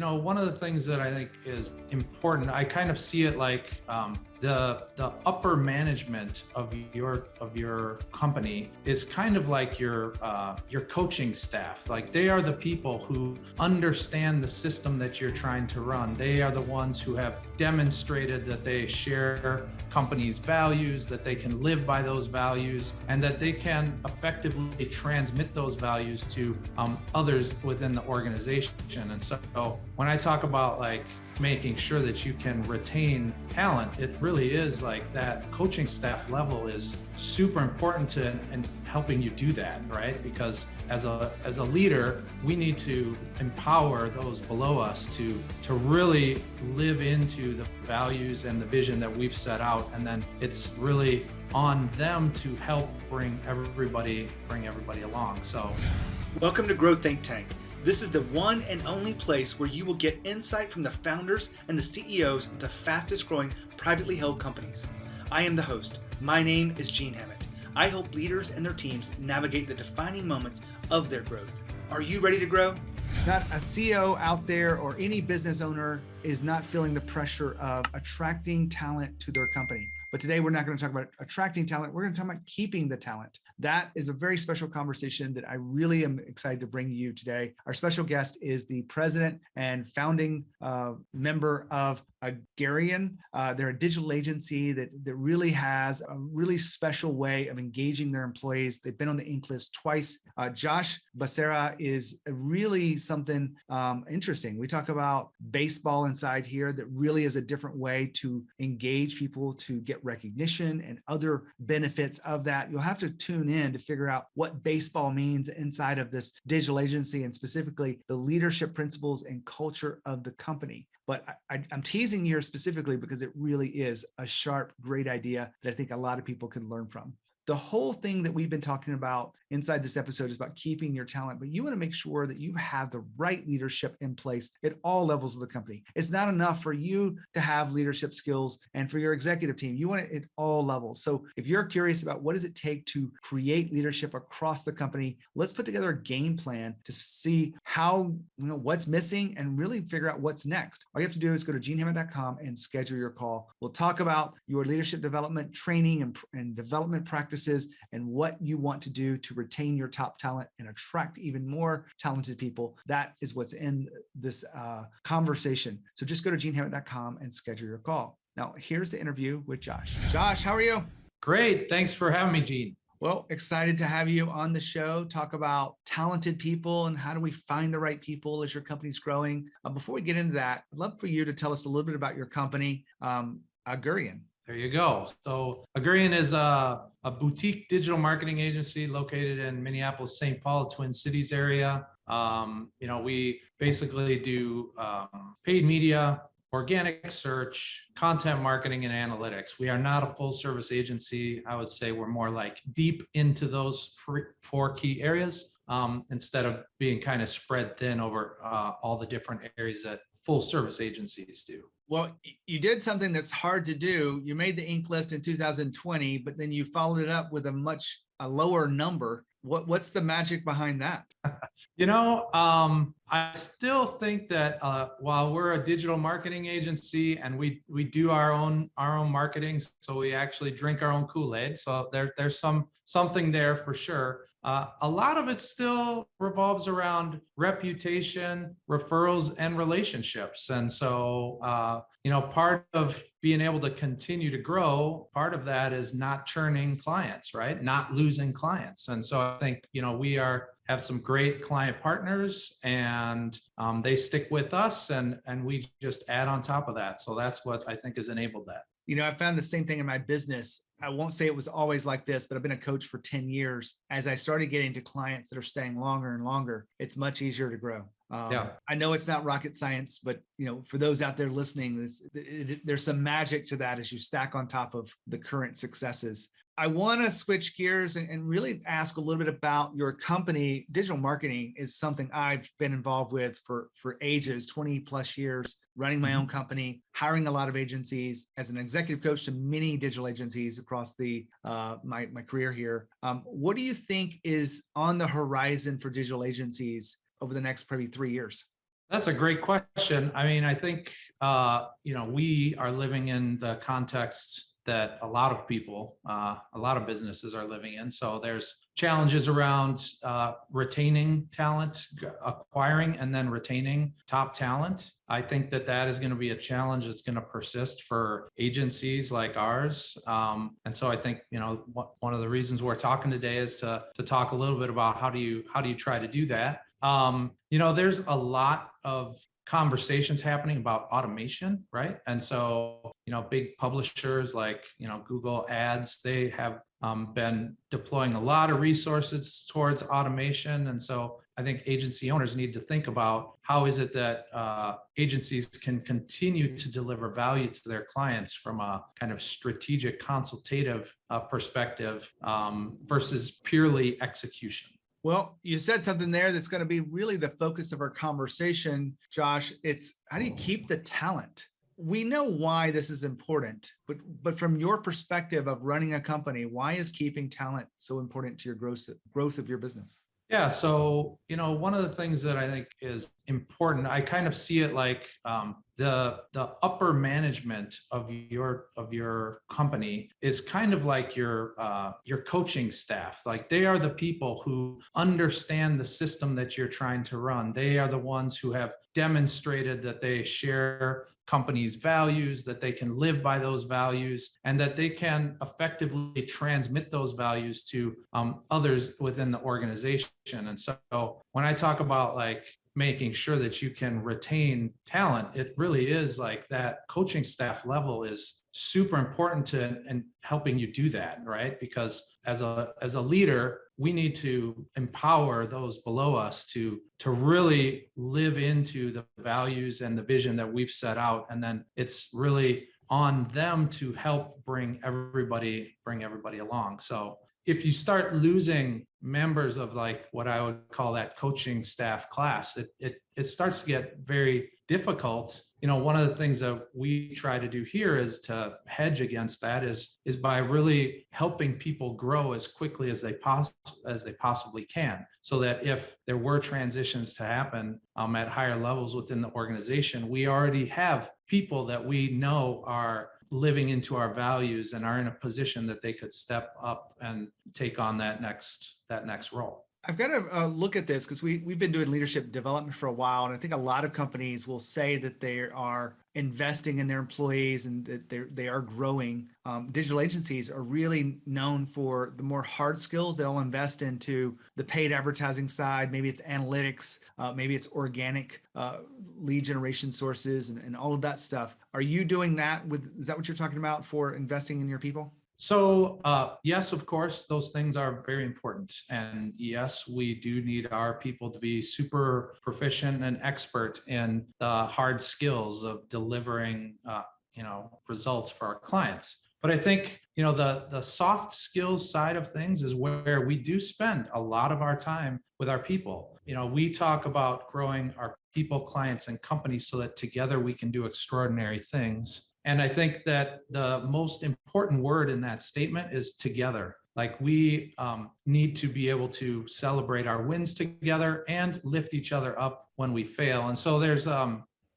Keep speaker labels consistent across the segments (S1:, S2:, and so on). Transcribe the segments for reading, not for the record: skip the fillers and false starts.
S1: one of the things that I think is important, I kind of see it like the upper management of your company is kind of like your coaching staff. Like they are the people who understand the system that you're trying to run. They are the ones who have demonstrated that they share company's values, that they can live by those values, and that they can effectively transmit those values to others within the organization. And so when I talk about like making sure that you can retain talent, it really is like that coaching staff level is super important to in helping you do that, right? Because as a leader, we need to empower those below us to really live into the values and the vision that we've set out, and then it's really on them to help bring everybody along. So
S2: welcome to Grow Think Tank. This is the one and only place where you will get insight from the founders and the CEOs of the fastest growing privately held companies. I am the host. My name is Gene Hammett. I help leaders and their teams navigate the defining moments of their growth. Are you ready to grow?
S3: Not a CEO out there or any business owner is not feeling the pressure of attracting talent to their company. But today we're not going to talk about attracting talent. We're going to talk about keeping the talent. That is a very special conversation that I really am excited to bring you today. Our special guest is the president and founding member of Augurian. They're a digital agency that really has a really special way of engaging their employees. They've been on the Inc. list twice. Josh Becerra is really something interesting. We talk about baseball inside here that really is a different way to engage people to get recognition and other benefits of that. You'll have to tune in to figure out what baseball means inside of this digital agency and specifically the leadership principles and culture of the company. But I'm teasing here specifically because it really is a sharp, great idea that I think a lot of people can learn from. The whole thing that we've been talking about inside this episode is about keeping your talent, but you want to make sure that you have the right leadership in place at all levels of the company. It's not enough for you to have leadership skills and for your executive team. You want it at all levels. So if you're curious about what does it take to create leadership across the company, let's put together a game plan to see how, what's missing and really figure out what's next. All you have to do is go to genehammett.com and schedule your call. We'll talk about your leadership development, training and development practices and what you want to do to retain your top talent and attract even more talented people. That is what's in this conversation. So just go to genehammett.com and schedule your call. Now, here's the interview with Josh. Josh, how are you?
S1: great. Thanks for having me, Gene.
S3: Well, excited to have you on the show, talk about talented people and how do we find the right people as your company's growing. Before we get into that, I'd love for you to tell us a little bit about your company, Augurian.
S1: There you go. So Augurian is a boutique digital marketing agency located in Minneapolis, St. Paul, Twin Cities area. We basically do paid media, organic search, content marketing, and analytics. We are not a full service agency. I would say we're more like deep into those four key areas instead of being kind of spread thin over all the different areas that full service agencies do.
S3: Well, you did something that's hard to do. You made the Inc. list in 2020, but then you followed it up with a lower number. What's the magic behind that?
S1: I still think that while we're a digital marketing agency and we do our own marketing, so we actually drink our own Kool-Aid. So there's something there for sure. A lot of it still revolves around reputation, referrals, and relationships. And so, part of being able to continue to grow, part of that is not churning clients, right? Not losing clients. And so I think, we have some great client partners and they stick with us and we just add on top of that. So that's what I think has enabled that.
S3: I found the same thing in my business. I won't say it was always like this, but I've been a coach for 10 years. As I started getting to clients that are staying longer and longer, it's much easier to grow. I know it's not rocket science, but for those out there listening, there's some magic to that as you stack on top of the current successes. I want to switch gears and really ask a little bit about your company. Digital marketing is something I've been involved with for ages, 20 plus years, running my own company, hiring a lot of agencies as an executive coach to many digital agencies across my career here. What do you think is on the horizon for digital agencies over the next probably 3 years?
S1: That's a great question. I mean, I think, we are living in the context that a lot of people, a lot of businesses are living in. So there's challenges around retaining talent, acquiring and then retaining top talent. I think that that is going to be a challenge that's going to persist for agencies like ours. And so I think, one of the reasons we're talking today is to talk a little bit about how do you try to do that. There's a lot of conversations happening about automation, right? And so, big publishers like, Google Ads, they have been deploying a lot of resources towards automation. And so I think agency owners need to think about how is it that agencies can continue to deliver value to their clients from a kind of strategic consultative perspective versus purely execution.
S3: Well, you said something there that's going to be really the focus of our conversation, Josh. It's how do you keep the talent? We know why this is important, but from your perspective of running a company, why is keeping talent so important to your growth of your business?
S1: Yeah, so one of the things that I think is important, I kind of see it like the upper management of your company is kind of like your coaching staff. Like they are the people who understand the system that you're trying to run. They are the ones who have demonstrated that they share company's values, that they can live by those values, and that they can effectively transmit those values to others within the organization. And so when I talk about like making sure that you can retain talent, it really is like that coaching staff level is super important to and helping you do that, right? Because as a leader, we need to empower those below us to really live into the values and the vision that we've set out. And then it's really on them to help bring everybody along. So if you start losing members of like what I would call that coaching staff class, it starts to get very difficult. One of the things that we try to do here is to hedge against that is by really helping people grow as quickly as they possibly can, so that if there were transitions to happen at higher levels within the organization, we already have people that we know are living into our values and are in a position that they could step up and take on that next role.
S3: I've got to look at this because we've been doing leadership development for a while. And I think a lot of companies will say that they are investing in their employees and that they are growing. Digital agencies are really known for the more hard skills. They'll invest into the paid advertising side. Maybe it's analytics, maybe it's organic lead generation sources and all of that stuff. Are you doing that is that what you're talking about for investing in your people?
S1: So yes, of course, those things are very important. And yes, we do need our people to be super proficient and expert in the hard skills of delivering, results for our clients. But I think, the soft skills side of things is where we do spend a lot of our time with our people. We talk about growing our people, clients, and companies so that together we can do extraordinary things. And I think that the most important word in that statement is together. Like we need to be able to celebrate our wins together and lift each other up when we fail. And so there's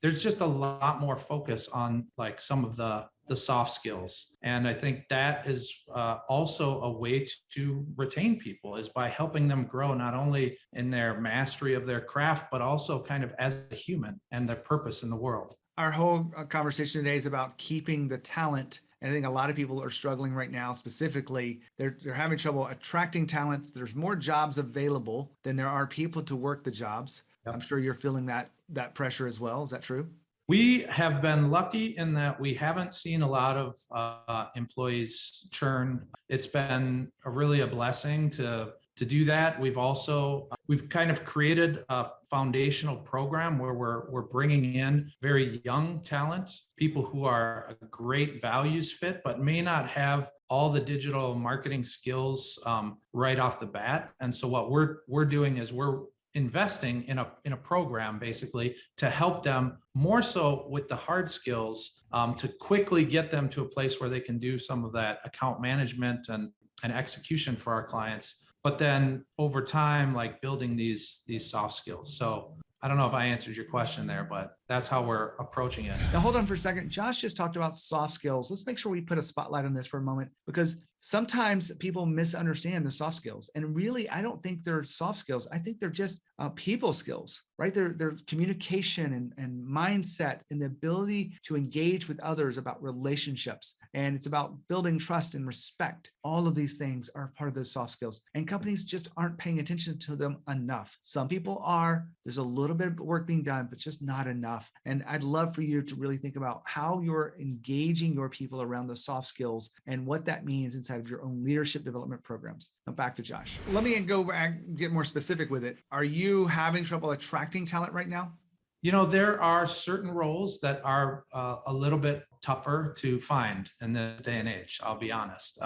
S1: just a lot more focus on like some of the soft skills. And I think that is also a way to retain people, is by helping them grow not only in their mastery of their craft, but also kind of as a human and their purpose in the world.
S3: Our whole conversation today is about keeping the talent. And I think a lot of people are struggling right now. Specifically, they're having trouble attracting talents. There's more jobs available than there are people to work the jobs. Yep. I'm sure you're feeling that pressure as well. Is that true?
S1: We have been lucky in that we haven't seen a lot of employees churn. It's been really a blessing to do that. We've kind of created a foundational program where we're bringing in very young talent, people who are a great values fit, but may not have all the digital marketing skills right off the bat. And so what we're doing is we're investing in a program basically to help them more so with the hard skills to quickly get them to a place where they can do some of that account management and execution for our clients. But then over time, like building these soft skills. So I don't know if I answered your question there, but that's how we're approaching it.
S3: Now, hold on for a second. Josh just talked about soft skills. Let's make sure we put a spotlight on this for a moment, because sometimes people misunderstand the soft skills. And really, I don't think they're soft skills. I think they're just people skills, right? They're communication and mindset and the ability to engage with others about relationships. And it's about building trust and respect. All of these things are part of those soft skills. And companies just aren't paying attention to them enough. Some people are. There's a little bit of work being done, but it's just not enough. And I'd love for you to really think about how you're engaging your people around those soft skills and what that means inside of your own leadership development programs. Now back to Josh. Let me go back, get more specific with it. Are you having trouble attracting talent right now?
S1: You know, there are certain roles that are a little bit tougher to find in this day and age. I'll be honest.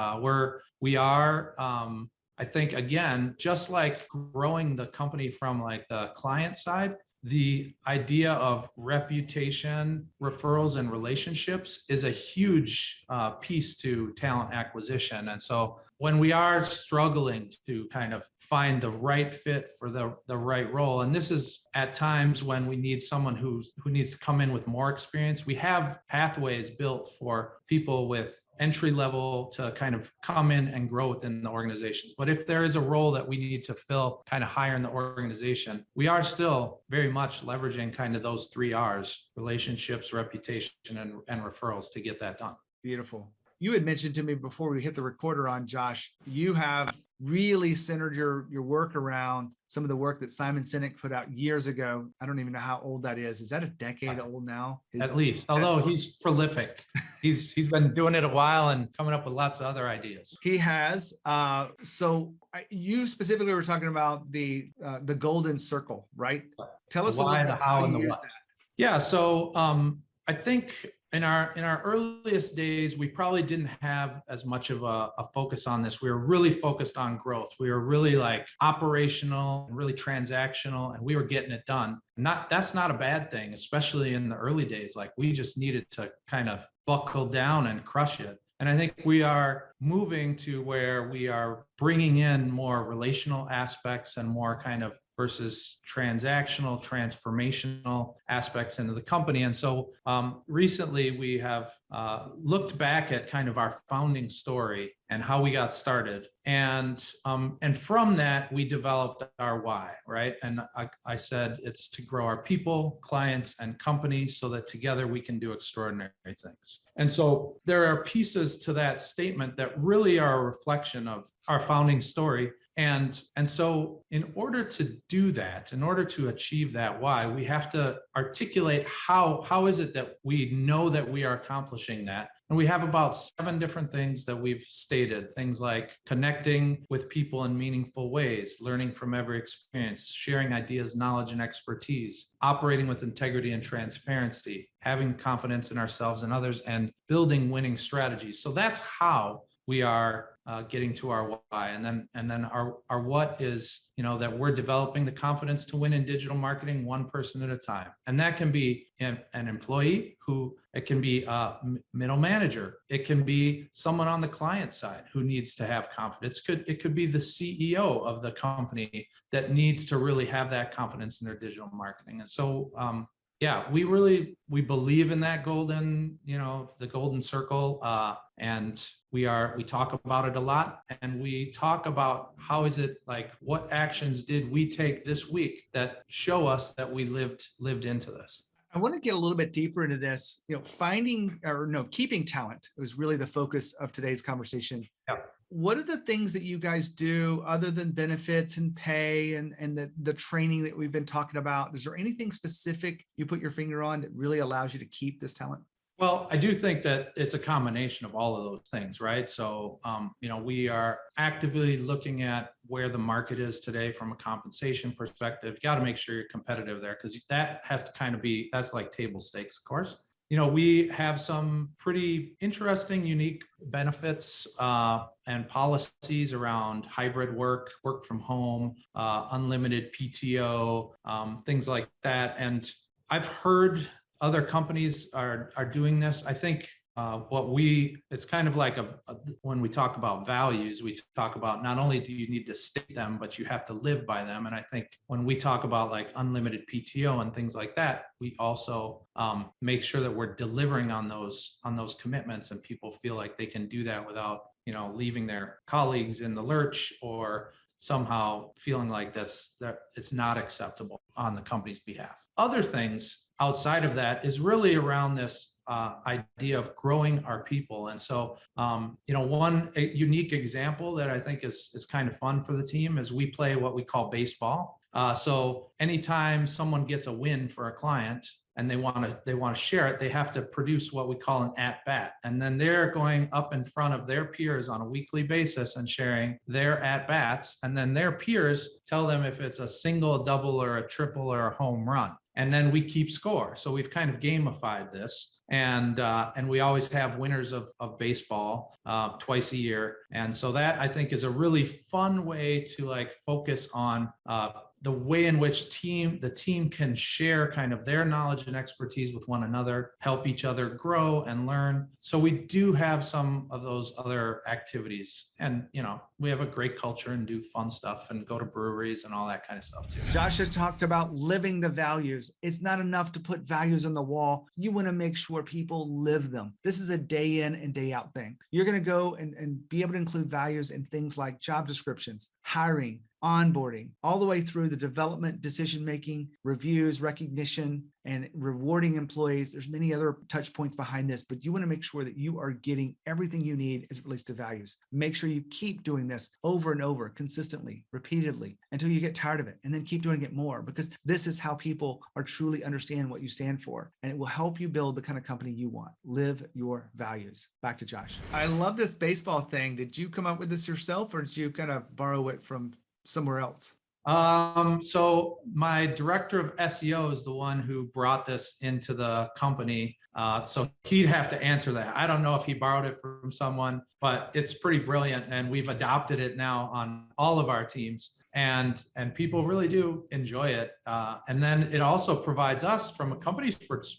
S1: We are, I think, again, just like growing the company from like the client side, the idea of reputation, referrals, and relationships is a huge piece to talent acquisition. And so when we are struggling to kind of find the right fit for the right role, and this is at times when we need someone who needs to come in with more experience, we have pathways built for people with entry level to kind of come in and grow within the organizations. But if there is a role that we need to fill kind of higher in the organization, we are still very much leveraging kind of those 3 R's: relationships, reputation, and referrals to get that done.
S3: Beautiful. You had mentioned to me before we hit the recorder on, Josh, you have really centered your work around some of the work that Simon Sinek put out years ago. I don't even know how old that is. Is that a decade old now?
S1: At least, although he's prolific. He's been doing it a while and coming up with lots of other ideas.
S3: He has. So you specifically were talking about the golden circle, right? Tell us
S1: the why,
S3: a little
S1: the
S3: bit
S1: how,
S3: how
S1: and
S3: you
S1: the
S3: use
S1: what.
S3: that.
S1: Yeah. So I think in our earliest days, we probably didn't have as much of a focus on this. We were really focused on growth. We were really like operational and really transactional, and we were getting it done. That's not a bad thing, especially in the early days. Like, we just needed to kind of buckle down and crush it. And I think we are moving to where we are bringing in more relational aspects and more kind of versus transactional, transformational aspects into the company. And so recently we have looked back at kind of our founding story and how we got started. And from that, we developed our why, right? And I said it's to grow our people, clients, and companies so that together we can do extraordinary things. And so there are pieces to that statement that really are a reflection of our founding story. And so in order to do that, in order to achieve that why, we have to articulate how is it that we know that we are accomplishing that. And we have about 7 different things that we've stated, things like connecting with people in meaningful ways, learning from every experience, sharing ideas, knowledge, and expertise, operating with integrity and transparency, having confidence in ourselves and others, and building winning strategies. So that's how we are getting to our why. And then our what is, that we're developing the confidence to win in digital marketing one person at a time. And that can be an employee it can be a middle manager. It can be someone on the client side who needs to have confidence. It could be the CEO of the company that needs to really have that confidence in their digital marketing. And so, we believe in that the golden circle, and we talk about it a lot, and we talk about how is it, like, what actions did we take this week that show us that we lived into this.
S3: I want to get a little bit deeper into this. Keeping talent was really the focus of today's conversation.
S1: Yeah.
S3: What are the things that you guys do other than benefits and pay and the training that we've been talking about? Is there anything specific you put your finger on that really allows you to keep this talent?
S1: Well, I do think that it's a combination of all of those things, right? So, we are actively looking at where the market is today from a compensation perspective. You got to make sure you're competitive there, because that has to kind of that's like table stakes, of course. We have some pretty interesting, unique benefits and policies around hybrid work from home, unlimited PTO, things like that. And I've heard other companies are doing this. I think it's kind of like when we talk about values, we talk about not only do you need to state them, but you have to live by them. And I think when we talk about like unlimited PTO and things like that, we also make sure that we're delivering on those commitments, and people feel like they can do that without, leaving their colleagues in the lurch, or somehow feeling like that it's not acceptable on the company's behalf. Other things outside of that is really around this idea of growing our people. And so, one unique example that I think is kind of fun for the team is we play what we call baseball. So anytime someone gets a win for a client and they want to share it, they have to produce what we call an at bat, and then they're going up in front of their peers on a weekly basis and sharing their at bats, and then their peers tell them if it's a single, a double, or a triple, or a home run, and then we keep score. So we've kind of gamified this. And we always have winners of baseball twice a year. And so that, I think, is a really fun way to like focus on the way in which the team can share kind of their knowledge and expertise with one another, help each other grow and learn. So we do have some of those other activities, and we have a great culture and do fun stuff and go to breweries and all that kind of stuff too.
S3: Josh has talked about living the values. It's not enough to put values on the wall. You want to make sure people live them. This is a day in and day out thing. You're going to go and be able to include values in things like job descriptions, hiring, onboarding, all the way through the development, decision-making, reviews, recognition, and rewarding employees. There's many other touch points behind this, but you want to make sure that you are getting everything you need as it relates to values. Make sure you keep doing this over and over, consistently, repeatedly, until you get tired of it, and then keep doing it more, because this is how people are truly understand what you stand for, and it will help you build the kind of company you want. Live your values. Back to Josh. I love this baseball thing. Did you come up with this yourself, or did you kind of borrow it from somewhere else?
S1: So my director of SEO is the one who brought this into the company. So he'd have to answer that. I don't know if he borrowed it from someone, but it's pretty brilliant. And we've adopted it now on all of our teams, and people really do enjoy it. And then it also provides us, from a company's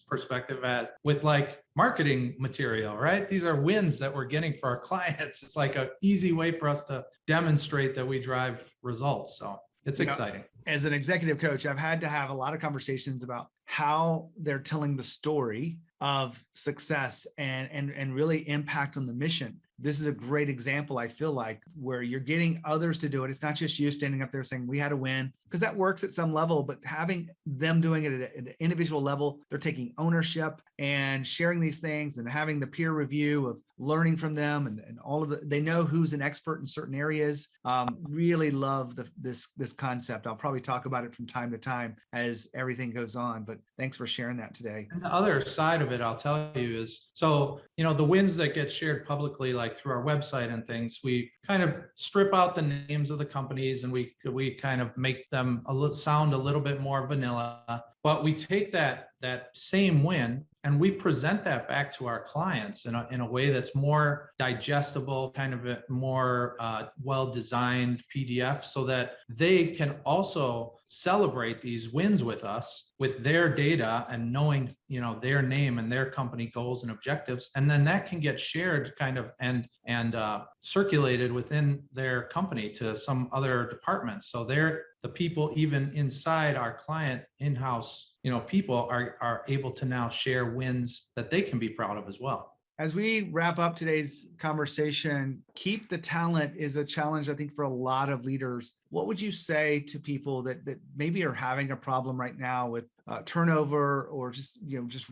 S1: perspective, with like marketing material, right? These are wins that we're getting for our clients. It's like an easy way for us to demonstrate that we drive results. So it's exciting.
S3: As an executive coach, I've had to have a lot of conversations about how they're telling the story of success and really impact on the mission. This is a great example, I feel like, where you're getting others to do it. It's not just you standing up there saying, we had a win, because that works at some level, but having them doing it at an individual level, they're taking ownership and sharing these things and having the peer review of learning from them, and all of they know who's an expert in certain areas. Really love this concept. I'll probably talk about it from time to time as everything goes on, but thanks for sharing that today.
S1: And the other side of it, I'll tell you, is so, the wins that get shared publicly, like through our website and things, we kind of strip out the names of the companies, and we kind of make them sound a little bit more vanilla, but we take that same win and we present that back to our clients in a way that's more digestible, kind of a more well-designed PDF, so that they can also celebrate these wins with us, with their data and knowing, their name and their company goals and objectives. And then that can get shared kind of and circulated within their company to some other departments. So the people even inside our client in-house, people are able to now share wins that they can be proud of as well.
S3: As we wrap up today's conversation, keep the talent is a challenge, I think, for a lot of leaders. What would you say to people that maybe are having a problem right now with turnover, or just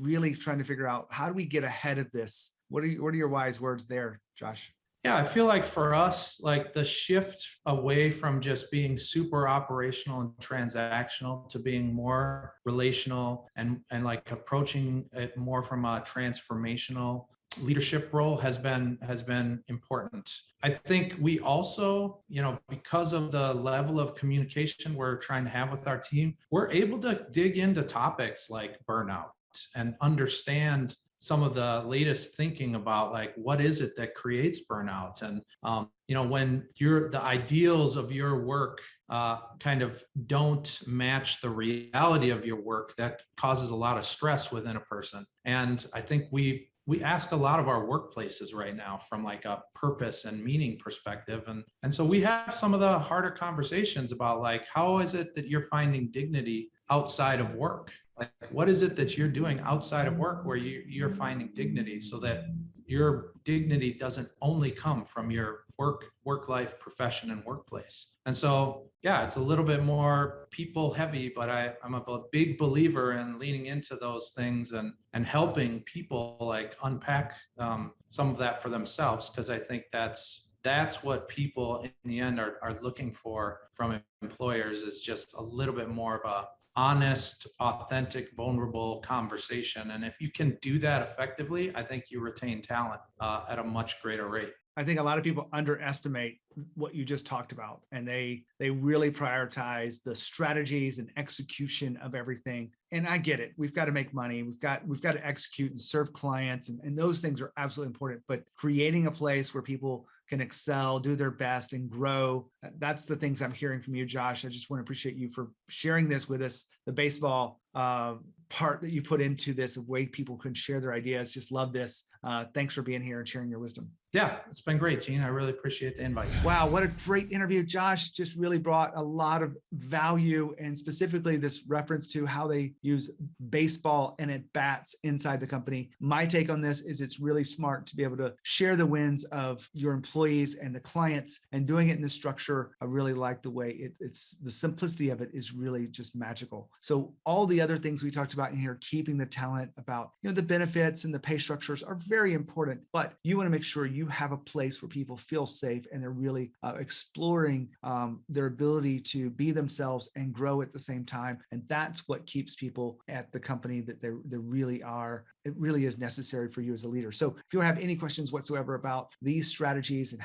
S3: really trying to figure out, how do we get ahead of this? What are your wise words there, Josh?
S1: Yeah, I feel like for us, like the shift away from just being super operational and transactional to being more relational and like approaching it more from a transformational leadership role has been important. I think we also, because of the level of communication we're trying to have with our team, we're able to dig into topics like burnout and understand some of the latest thinking about like, what is it that creates burnout? And, when the ideals of your work kind of don't match the reality of your work, that causes a lot of stress within a person. And I think we we ask a lot of our workplaces right now from like a purpose and meaning perspective. And so we have some of the harder conversations about like, how is it that you're finding dignity outside of work? Like, what is it that you're doing outside of work where you're finding dignity, so that your dignity doesn't only come from your work life, profession, and workplace? And so, yeah, it's a little bit more people heavy, but I'm a big believer in leaning into those things and helping people like unpack some of that for themselves, because I think that's what people in the end are looking for from employers, is just a little bit more of a honest, authentic, vulnerable conversation. And if you can do that effectively, I think you retain talent at a much greater rate.
S3: I think a lot of people underestimate what you just talked about, and they really prioritize the strategies and execution of everything. And I get it. We've got to make money. We've got to execute and serve clients, and those things are absolutely important. But creating a place where people can excel, do their best, and grow, that's the things I'm hearing from you, Josh. I just want to appreciate you for sharing this with us. The baseball part that you put into this, of way people can share their ideas. Just love this. Thanks for being here and sharing your wisdom.
S1: Yeah, it's been great, Gene. I really appreciate the invite.
S3: Wow, what a great interview. Josh just really brought a lot of value, and specifically this reference to how they use baseball and at bats inside the company. My take on this is it's really smart to be able to share the wins of your employees and the clients, and doing it in this structure. I really like the way it's the simplicity of it is really just magical. So all the other things we talked about in here, keeping the talent, about the benefits and the pay structures, are very important, but you want to make sure you have a place where people feel safe and they're really exploring their ability to be themselves and grow at the same time. And that's what keeps people at the company that they really are. It really is necessary for you as a leader. So if you have any questions whatsoever about these strategies and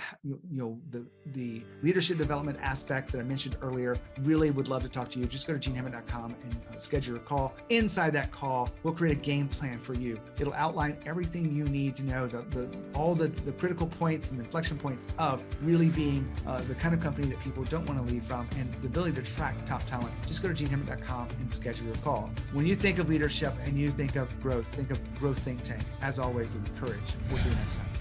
S3: the leadership development aspects that I mentioned earlier, really would love to talk to you. Just go to genehammett.com and schedule a call. Inside that call, we'll create a game plan for you. It'll outline everything you need to know, all the critical points and inflection points of really being the kind of company that people don't want to leave from, and the ability to attract top talent. Just go to genehammett.com and schedule a call. When you think of leadership and you think of growth, think of Growth Think Tank. As always, the courage. We'll see you next time.